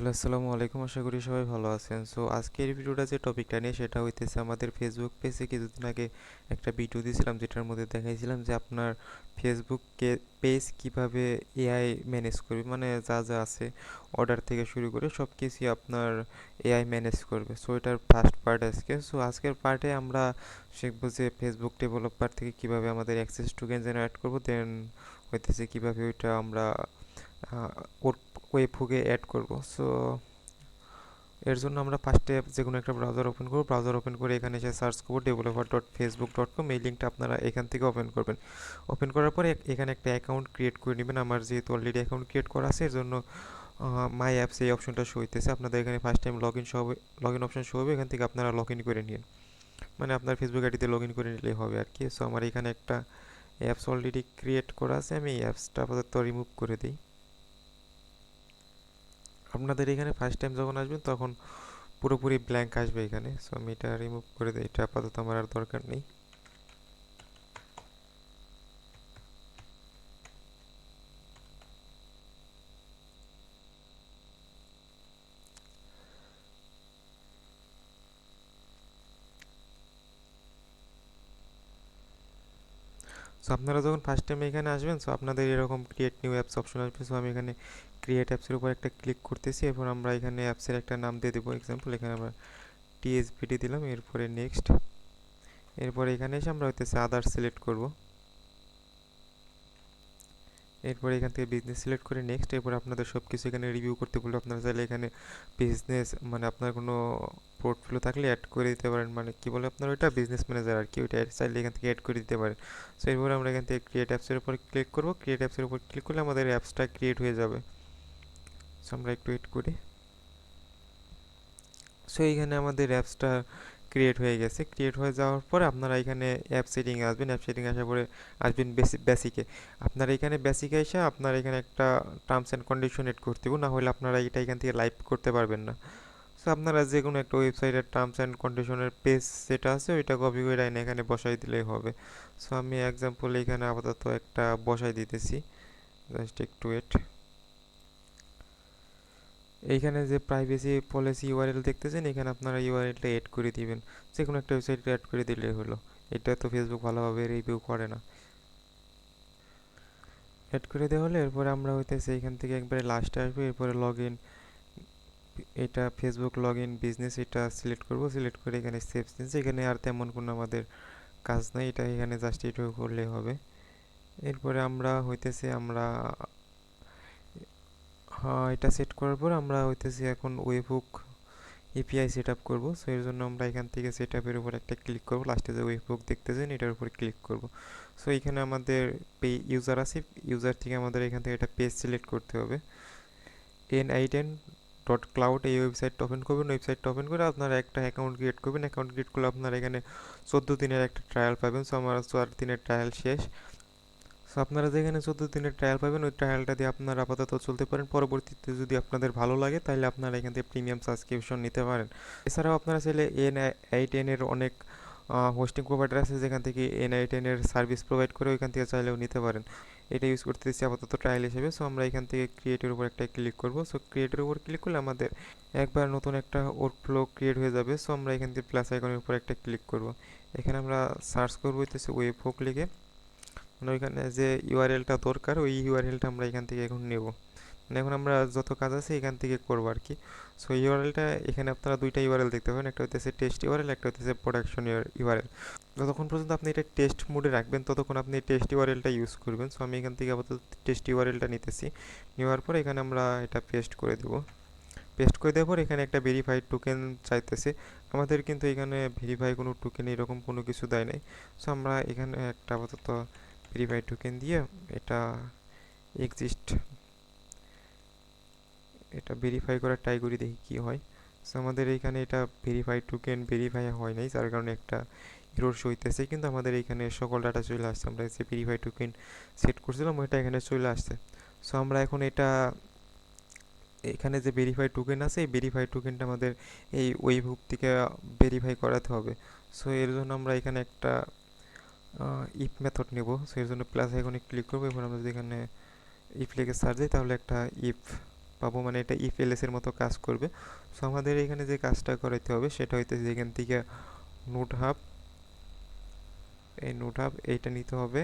Hello, আসসালামু আলাইকুম। আশা করি সবাই ভালো আছেন। সো আজকের ভিডিওটা যে টপিকটা নিয়ে সেটা হইতেছে আমাদের ফেসবুক পেজে কিছুদিন আগে একটা ভিডিও দিয়েছিলাম যেটার মধ্যে দেখাইছিলাম যে আপনার ফেসবুক পেজ কিভাবে এআই ম্যানেজ করবে, মানে যা যা আছে অর্ডার থেকে শুরু করে সব কিছুই আপনার এআই ম্যানেজ করবে। সো এটার ফার্স্ট পার্ট আজকে। সো আজকের পার্টে আমরা শিখবো যে ফেসবুক ডেভেলপার থেকে কিভাবে আমাদের অ্যাক্সেস টোকেন জেনারেট করবো, দেন হইতেছে কিভাবে ওইটা আমরা ওয়েবহুকে অ্যাড করব। সো এর জন্য আমরা ফার্স্টে যে কোনো একটা ব্রাউজার ওপেন করব। ব্রাউজার ওপেন করে এখানে এসে সার্চ করব developer.facebook.com। এই লিঙ্কটা আপনারা এখান থেকে ওপেন করবেন। ওপেন করার পরে এখানে একটা অ্যাকাউন্ট ক্রিয়েট করে নেবেন। আমার যেহেতু অলরেডি অ্যাকাউন্ট ক্রিয়েট করা আছে এর জন্য মাই অ্যাপস এই অপশনটা শো হইতেছে। আপনাদের এখানে first time log in show হবে, লগ ইন অপশন শো হবে, এখান থেকে আপনারা লগ ইন করে নিন, মানে আপনার ফেসবুক আইডিতে লগ ইন করে নিলেই হবে আর কি। সো আমার এখানে একটা অ্যাপস অলরেডি ক্রিয়েট করা আছে, আমি এই অ্যাপসটা আপাতত রিমুভ করে দিই। আপনাদের এখানে ফার্স্ট টাইম যখন আসবেন তখন পুরোপুরি ব্ল্যাঙ্ক আসবে এখানে। সো আমি এটা রিমুভ করে দিই, এটা আপাতত আমার আর দরকার নেই। সো আপনারা যখন ফার্স্ট টাইম এখানে আসবেন সো আপনাদের এরকম ক্রিয়েট নিউ অ্যাপস অপশন আসবে। সো আমি এখানে ক্রিয়েট অ্যাপসের উপর একটা ক্লিক করতেছি। এরপর আমরা এখানে অ্যাপসের একটা নাম দিয়ে দেবো, এক্সাম্পল এখানে আমরা টিএসপিটি দিলাম, এরপরে নেক্সট। এরপরে এখানে এসে আমরা হইতেছে আদার সিলেক্ট করব। এরপরে এখান থেকে বিজনেস সিলেক্ট করে নেক্সট। এরপর আপনাদের সব কিছু এখানে রিভিউ করতে বললে আপনারা চাইলে এখানে বিজনেস, মানে আপনার কোনো পোর্টফোলিও থাকলে অ্যাড করে দিতে পারেন, মানে কি বলে আপনার ওইটা বিজনেস ম্যানেজার আর কি, ওইটা চাইলে এখান থেকে অ্যাড করে দিতে পারেন। সো এরপরে আমরা এখান থেকে ক্রিয়েট অ্যাপসের উপর ক্লিক করব। ক্রিয়েট অ্যাপসের উপর ক্লিক করলে আমাদের অ্যাপসটা ক্রিয়েট হয়ে যাবে। সো আমরা একটু ওয়েট করি। সো এইখানে আমাদের অ্যাপসটা ক্রিয়েট হয়ে গেছে। ক্রিয়েট হয়ে যাওয়ার পরে আপনারা এখানে অ্যাপ সেটিংয়ে আসবেন। অ্যাপ সেটিং আসার পরে আসবেন বেসিকে। আপনারা এখানে বেসিকে এসে আপনারা এখানে একটা টার্মস অ্যান্ড কন্ডিশন এড করতে হবে, না হলে আপনারা এটা এখান থেকে লাইভ করতে পারবেন না। সো আপনারা যে কোনো একটা ওয়েবসাইটের টার্মস অ্যান্ড কন্ডিশনের পেজ যেটা আছে ওইটা কপি করে এনে এখানে বসাই দিলেই হবে। সো আমি এক্সাম্পল এখানে আপাতত একটা বসাই দিতেছি, জাস্ট একটু ওয়েট। এইখানে যে প্রাইভেসি পলিসি ইউআরএল দেখতেছেন, এখানে আপনারা ইউআরএলটা এড করে দিবেন, যে কোনো একটা ওয়েবসাইটে অ্যাড করে দিলেই হলো। এটা তো ফেসবুক ভালোভাবে রিভিউ করে না। অ্যাড করে দেওয়া হলে এরপরে আমরা হইতেছে এখান থেকে একবারে লাস্টে আসবো। এরপরে লগ ইন, এটা ফেসবুক লগ ইন বিজনেস এটা সিলেক্ট করব। সিলেক্ট করে এখানে সেভ চেঞ্জ, এখানে আর তেমন কোনো আমাদের কাজ নাই, এটা এখানে জাস্ট এটুকু করলেই হবে। এরপরে আমরা হইতেছে আমরা হ্যাঁ, এটা সেট করার পর আমরা হইতেছি এখন ওয়েবহুক এপিআই সেট আপ করবো। সো এর জন্য আমরা এখান থেকে সেট আপের উপর একটা ক্লিক করবো, লাস্টে যে ওয়েবহুক দেখতেছেন এটার উপর ক্লিক করব। সো এখানে আমাদের ইউজার আছে, ইউজার থেকে আমাদের এখান থেকে একটা পেজ সিলেক্ট করতে হবে। n10.cloud এই ওয়েবসাইটটা ওপেন করবেন। ওয়েবসাইটটা ওপেন করে আপনারা একটা অ্যাকাউন্ট ক্রিয়েট করবেন। অ্যাকাউন্ট ক্রিয়েট করলে আপনারা এখানে 14 দিনের একটা ট্রায়াল পাবেন। সো আমার 4 দিনের ট্রায়াল শেষ। সো আপনারা যেখানে 14 দিনের ট্রায়াল পাবেন ওই ট্রায়ালটা দিয়ে আপনারা আপাতত চলতে পারেন। পরবর্তীতে যদি আপনাদের ভালো লাগে তাহলে আপনারা এখান থেকে প্রিমিয়াম সাবস্ক্রিপশন নিতে পারেন। এছাড়াও আপনারা চাইলে এন এর অনেক হোস্টিং প্রোভাইডার আছে যেখান থেকে n10 এর সার্ভিস প্রোভাইড করে, ওইখান থেকে চাইলেও নিতে পারেন। এটা ইউজ করতেছি আপাতত ট্রায়াল হিসেবে। সো আমরা এখান থেকে ক্রিয়েটের উপর একটা ক্লিক করব। সো ক্রিয়েটের উপর ক্লিক করলে আমাদের একবার নতুন একটা ওয়ার্কফ্লো ক্রিয়েট হয়ে যাবে। সো আমরা এখান থেকে প্লাস আইকনের উপর একটা ক্লিক করব। এখানে আমরা সার্চ করবো হইতেছে ওয়েবহুক লিখে, মানে ওইখানে যে ইউআরএলটা দরকার ওই ইউআরএলটা আমরা এখান থেকে এখন নেব, মানে এখন আমরা যত কাজ আছে এখান থেকে করবো আর কি। সো ইউআরএলটা এখানে আপনারা দুইটা ইউআরএল দেখতে পাবেন, একটা হইতেছে টেস্ট ইউআরএল, একটা হইতেছে প্রোডাকশন ইউআরএল। যতক্ষণ পর্যন্ত আপনি এটা টেস্ট মোডে রাখবেন ততক্ষণ আপনি টেস্ট ইউআরএলটা ইউজ করবেন। সো আমি এখান থেকে আপাতত টেস্ট ইউআরএলটা নিতেছি। নেওয়ার পর এখানে আমরা এটা পেস্ট করে দেবো। পেস্ট করে দেওয়ার পর এখানে একটা ভেরিফাইড টোকেন চাইতেছে। আমাদের কিন্তু এখানে ভেরিফাই কোনো টোকেন এরকম কোনো কিছু দেয় নাই। সো আমরা এখানে একটা আপাতত ভেরিফাইড টোকেন দিয়ে এটা এক্সিস্ট, এটা ভেরিফাই করার ট্রাই করি দেখি কি হয়। সো আমাদের এখানে এটা ভেরিফাইড টোকেন ভেরিফাই হয় নাই, যার কারণে একটা এরর শো হইতেছে, কিন্তু আমাদের এখানে সকল ডাটা চলে আসছে। আমরা যে ভেরিফাইড টোকেন সেট করছিলাম ওইটা এখানে চলে আসছে। সো আমরা এখন এটা এখানে যে ভেরিফাইড টোকেন আছে এই ভেরিফাইড টোকেনটা আমাদের এই ওয়েবহুক থেকে ভেরিফাই করাতে হবে। সো এর জন্য আমরা এখানে একটা ইফ মেথড নেব। সো এর জন্য প্লাস আইকনে ক্লিক করবো। এবার আমরা যদি এখানে ইফ লিখে সার্চ দিই তাহলে একটা ইফ পাবো, মানে এটা ইফ এলএস এর মতো কাজ করবে। সো আমাদের এখানে যে কাজটা করাইতে হবে সেটা হইতেছে এখান থেকে নোট হাব, এই নোট হাব এইটা নিতে হবে।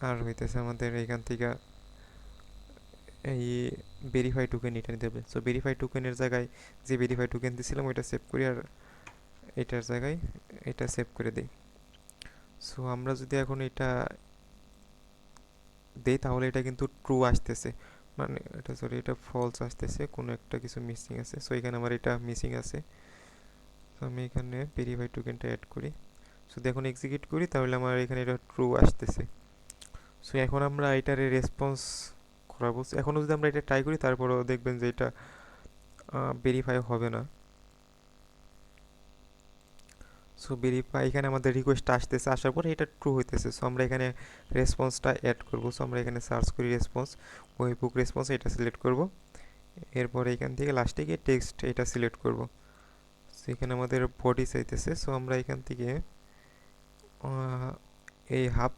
আর হইতেছে আমাদের এখান থেকে এই ভেরিফাই টোকেন এটা নিতে হবে। সো ভেরিফাই টোকেনের জায়গায় যে ভেরিফাই টোকেন দিয়েছিলাম ওইটা সেভ করি, আর এটার জায়গায় এটা সেভ করে দিই। সো আমরা যদি এখন এটা দেই তাহলে এটা কিন্তু ট্রু আসতেছে, মানে এটা সরি এটা ফলস আসতেছে, কোনো একটা কিছু মিসিং আছে। সো এখানে আমার এটা মিসিং আছে। তো আমি এখানে ভেরিফাই টোকেনটা অ্যাড করি, যদি এখন এক্সিকিউট করি তাহলে আমার এখানে এটা ট্রু আসতেছে। সো এখন আমরা এটারে রেসপন্স করাবো। এখনও যদি আমরা এটা ট্রাই করি তারপরেও দেখবেন যে এটা ভেরিফাই হবে না। সো ভেরিফাই এখানে আমাদের রিকোয়েস্ট আসতেছে, আসার পরে এটা ট্রু হইতেছে। সো আমরা এখানে রেসপন্সটা অ্যাড করব। সো আমরা এখানে সার্চ করি রেসপন্স, ওয়েবহুক রেসপন্স, এটা সিলেক্ট করব। এরপরে এখান থেকে লাস্টে গিয়ে টেক্সট এটা সিলেক্ট করব। সো এখানে আমাদের বডি চাইতেছে। সো আমরা এখান থেকে এই হাফ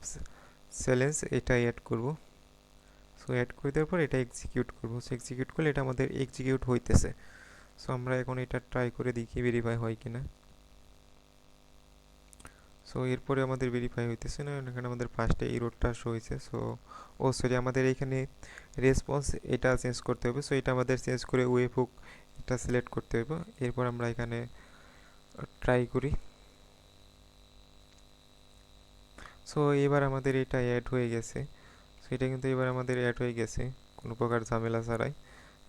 সেলেন্স এটা অ্যাড করব। সো অ্যাড করে দেওয়ার পর এটা এক্সিকিউট করব। সো এক্সিকিউট করলে এটা আমাদের এক্সিকিউট হইতেছে। সো আমরা এখন এটা ট্রাই করে দেখি ভেরিফাই হয় কিনা। সো এরপরে আমাদের ভেরিফাই হইতেছে না, এখানে আমাদের ফার্স্টে এররটা শো হয়েছে। সো ও সরি, আমাদের এখানে রেসপন্স এটা চেঞ্জ করতে হবে। সো এটা আমাদের চেঞ্জ করে ওয়েবহুক এটা সিলেক্ট করতে হবে। এরপর আমরা এখানে ট্রাই করি। সো এবার আমাদের এটা অ্যাড হয়ে গেছে। সো এটা কিন্তু এবার আমাদের অ্যাড হয়ে গেছে কোনো প্রকার ঝামেলা ছাড়াই।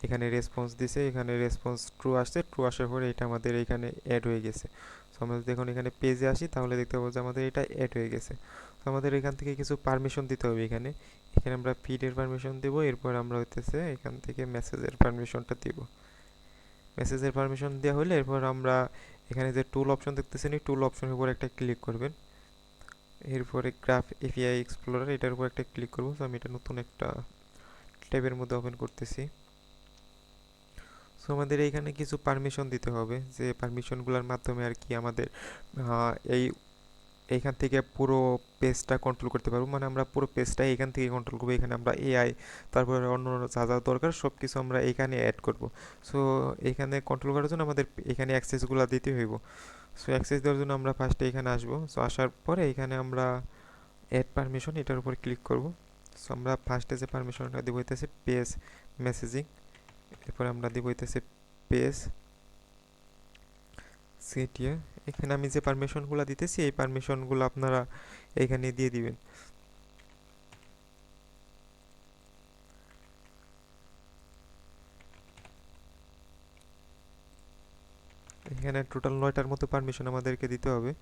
এখানে রেসপন্স দিছে, এখানে রেসপন্স ট্রু আসছে, ট্রু আসার পরে এটা আমাদের এখানে অ্যাড হয়ে গেছে। সো আমরা যদি এখন এখানে পেজে আসি তাহলে দেখতে পাবো যে আমাদের এটা অ্যাড হয়ে গেছে। তো আমাদের এখান থেকে কিছু পারমিশন দিতে হবে। এখানে এখানে আমরা ফিডের পারমিশন দেবো, এরপর আমরা হইতেছে এখান থেকে মেসেজের পারমিশনটা দিব। মেসেজের পারমিশন দেওয়া হলে এরপর আমরা এখানে যে টুল অপশন দেখতেছেন এই টুল অপশনের উপর একটা ক্লিক করবেন। এরপরে গ্রাফ এপিআই এক্সপ্লোরার এটার উপর একটা ক্লিক করবো। তো আমি এটা নতুন একটা ট্যাবের মধ্যে ওপেন করতেছি। সো আমাদের এইখানে কিছু পারমিশন দিতে হবে, যে পারমিশনগুলোর মাধ্যমে আর কি আমাদের এই এইখান থেকে পুরো পেজটা কন্ট্রোল করতে পারবো, মানে আমরা পুরো পেজটা এখান থেকে কন্ট্রোল করবো। এখানে আমরা এআই তারপরে অন্য যা যা দরকার সব কিছু আমরা এখানে অ্যাড করব। সো এখানে কন্ট্রোল করার জন্য আমাদের এখানে অ্যাক্সেসগুলো দিতে হইব। সো অ্যাক্সেস দেওয়ার জন্য আমরা ফার্স্টে এখানে আসবো। সো আসার পরে এখানে আমরা অ্যাড পারমিশন এটার উপর ক্লিক করব। সো আমরা ফার্স্টে যে পারমিশনটা দিব হইতেছে পেজ মেসেজিং, এরপর আমরা দিব হইতেছে পেজ সিটিএ। এখানে আমি যে পারমিশনগুলো দিতেছি এই পারমিশনগুলো আপনারা এখানে দিয়ে দিবেন। এখানে টোটাল 9টার মতো পারমিশন আমাদেরকে দিতে হবে।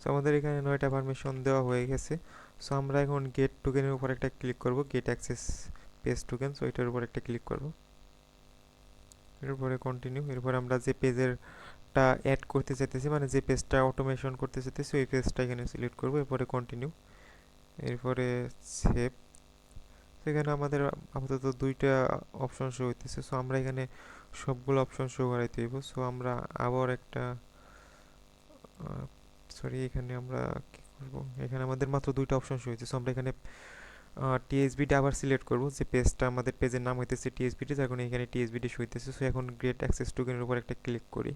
সো আমাদের এখানে 9টা পারমিশন দেওয়া হয়ে গেছে। সো আমরা এখন গেট টোকেনের উপর একটা ক্লিক করব, get access page token. So এটার উপর একটা ক্লিক করব, এরপরে কন্টিনিউ। এরপর আমরা যে পেজেরটা অ্যাড করতে চাইতেছি, মানে যে পেজটা অটোমেশন করতে চাইতেছি ওই পেজটা এখানে সিলেক্ট করব, এরপরে কন্টিনিউ, এরপরে সেভ। এখানে আমাদের আপাতত 2টা অপশন শো হইতেছে। সো আমরা এখানে সবগুলো অপশন শো করাইতে হইব। সো আমরা আবার একটা সরি এখানে আমরা কি করব, এখানে আমাদের মাত্র 2টা অপশন শো হয়েছে। সো আমরা এখানে টিএসবিটি আবার সিলেক্ট করব, যে পেজটা আমাদের পেজের নাম হইতেছে টিএসবিটি, যার কারণে এখানে টিএসবিটি শো হইতেছে। সো এখন গ্রেট অ্যাক্সেস টোকেনের উপর একটা ক্লিক করি,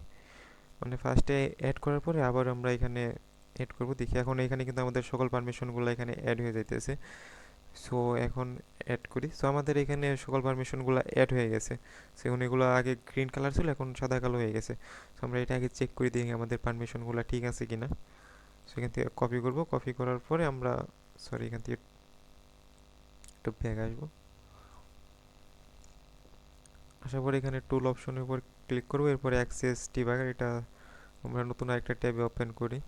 মানে ফার্স্টে অ্যাড করার পরে আবার আমরা এখানে অ্যাড করব। দেখি এখন এখানে কিন্তু আমাদের সকল পারমিশনগুলো এখানে অ্যাড হয়ে যাইতেছে। সো এখন অ্যাড করি। সো আমাদের এখানে সকল পারমিশনগুলো অ্যাড হয়ে গেছে। সেগুলো এগুলো আগে গ্রিন কালার ছিল, এখন সাদা কালো হয়ে গেছে। সো আমরা এটা আগে চেক করে দেখি আমাদের পারমিশনগুলো ঠিক আছে কিনা। সেখান থেকে কপি করব, কপি করার পরে আমরা সরি এখান থেকে একটু ব্যাক আসবো। আসার পরে এখানে টুল অপশনের উপর ক্লিক করব, এরপরে অ্যাক্সেস ডিবাগার এটা আমরা নতুন আরেকটা ট্যাবে ওপেন করি।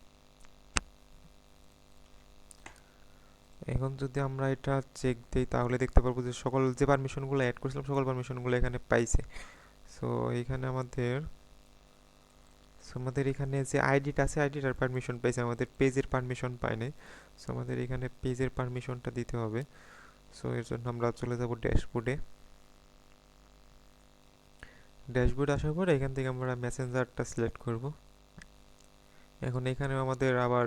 এখন যদি আমরা এটা চেক দিই তাহলে দেখতে পারবো যে সকল যে পারমিশনগুলো অ্যাড করেছিলাম সকল পারমিশনগুলো এখানে পাইছে। সো এখানে আমাদের এখানে যে আইডিটা আছে আইডিটার পারমিশন পাইছে, আমাদের পেজের পারমিশন পাই নাই। সো আমাদের এখানে পেজের পারমিশনটা দিতে হবে। সো এর জন্য আমরা চলে যাব ড্যাশবোর্ডে। ড্যাশবোর্ড আসার পরে এখান থেকে আমরা মেসেঞ্জারটা সিলেক্ট করব। এখন এখানে আমাদের আবার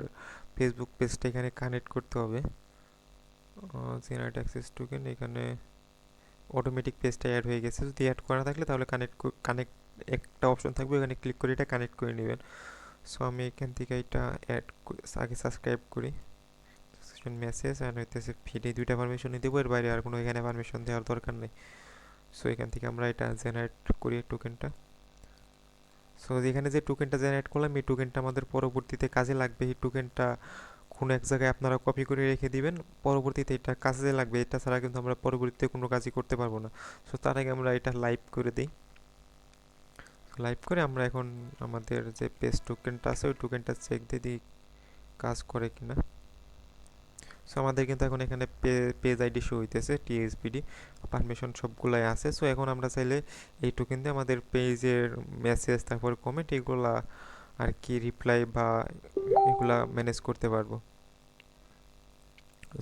ফেসবুক পেজটা এখানে কানেক্ট করতে হবে। জেনারেট অ্যাক্সেস টোকেন, এখানে অটোমেটিক পেজটা অ্যাড হয়ে গেছে। যদি অ্যাড করা থাকলে তাহলে কানেক্ট একটা অপশন থাকবে, এখানে ক্লিক করে এটা কানেক্ট করে নেবেন। সো আমি এখান থেকে এটা আগে সাবস্ক্রাইব করি। মেসেজ অ্যান্ড হইতেছে ফিড, এই দুইটা পারমিশনই দেবো, এর বাইরে আর কোনো এখানে পারমিশন দেওয়ার দরকার নেই। সো এখান থেকে আমরা এটা জেনারেট করি টোকেনটা। সো এখানে যে টোকেনটা জেনারেট করলাম এই টোকেনটা আমাদের পরবর্তীতে কাজে লাগবে। এই টোকেনটা কোনো এক জায়গায় আপনারা কপি করে রেখে দিবেন, পরবর্তীতে এটা কাজে লাগবে। এটা ছাড়া কিন্তু আমরা পরবর্তীতে কোনো কাজই করতে পারবো না। সো তার আগে আমরা এটা লাইভ করে দিই। লাইভ করে আমরা এখন আমাদের যে পেজ টোকেনটা আছে ওই টোকেনটা চেক দিয়ে দিই কাজ করে কিনা। সো আমাদের কিন্তু এখন এখানে পেজ আইডি শো হইতেছে, টিএসপিডি পারমিশন সবগুলাই আছে। সো এখন আমরা চাইলে এই টোকেন দিয়ে আমাদের পেজের মেসেজ তারপর কমেন্ট এগুলা আর কি রিপ্লাই বা এগুলা ম্যানেজ করতে পারবো।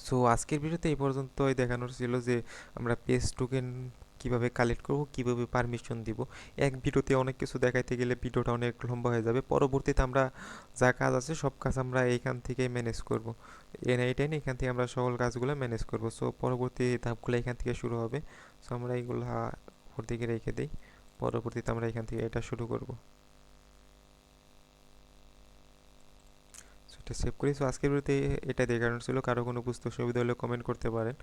সো আজকের ভিডিওতে এই পর্যন্তই দেখানোর ছিল যে আমরা পেজ টোকেন কিভাবে কালেক্ট করব, কিভাবে পারমিশন দিব। এক ভিডিওতে অনেক কিছু দেখাইতে গেলে ভিডিওটা অনেক লম্বা হয়ে যাবে। পরবর্তীতে আমরা যা কাজ আছে সব কাজ আমরা এইখান থেকে ম্যানেজ করব। এনআইটেন এখান থেকে আমরা সকল কাজগুলো ম্যানেজ করব। সো পরবর্তী ধাপগুলো এখান থেকে শুরু হবে। সো আমরা এইগুলা উপর দিকে রেখে দিই, পরবর্তীতে আমরা এখান থেকে এটা শুরু করব। এটা সেভ করি। সো আজকের ভিডিওতে এটা দেখানোর ছিল। কারো কোনো বুঝতে অসুবিধা হলে কমেন্ট করতে পারেন।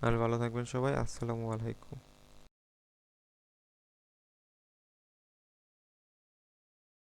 আর ভালো থাকবেন সবাই। আসসালামু আলাইকুম।